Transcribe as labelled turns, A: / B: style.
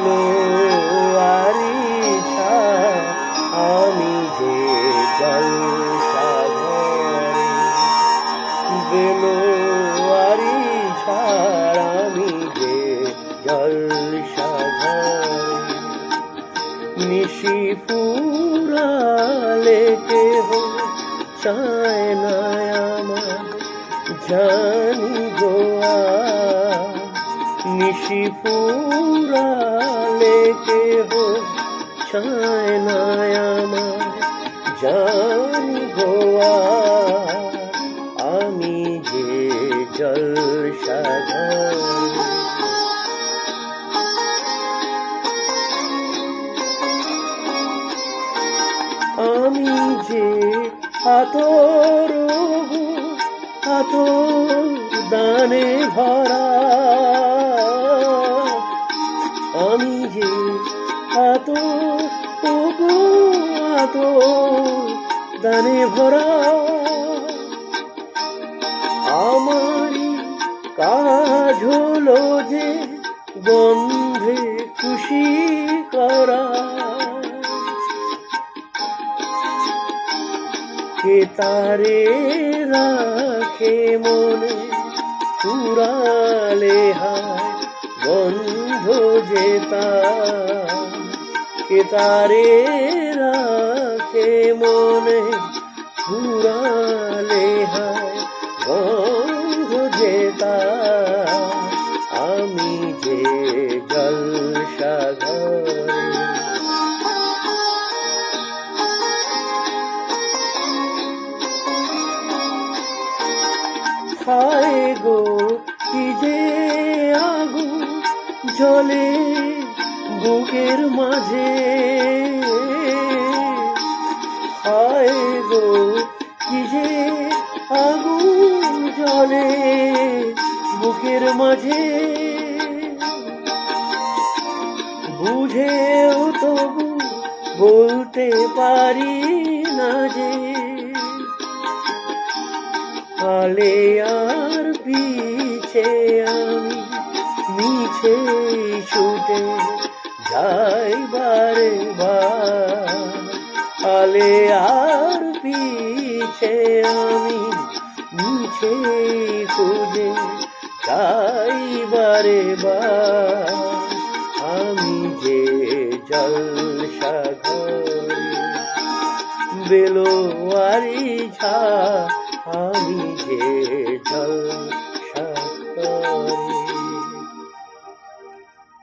A: বেলোয়ারি ছাড় আমি যে জলসাঘরে, বেলোয়ারি ছাড় আমি যে জলসাঘরে। নিশি ফুরালে কেহ চায় না আমার জানি গোয়া, নিশি ফুরালে কেহ চায় না আমার জানি গোয়া, আমি যে জলসাঘরে। আমি যে আতর আতর দানে ভরা, আমি যে আতর আতর দানে ভরা। আমারই কাজ হলো যে গন্ধে খুশি করা, কে তারে রাখে মনে পুরালে হায় গন্ধ যেতা, কে তারে রাখে মনে পুরালে হায় গন্ধ যেতা, আমি যে জলসাঘরে। হায় গো কি যে আগুন জ্বলে বুকের মাঝে, হায় গো কি যে আগুন জ্বলে বুকের মাঝে। বুঝেও তবু বলতে পারি না যে আলে আর পিছে আমি মিছে ছুটে যাই বারে বার, আলে আর পিছে আমি মিছে খুঁজে যাই বারে বার, আমি যে জলসাঘরে। বেলোয়ারি ছাড় আমি যে জল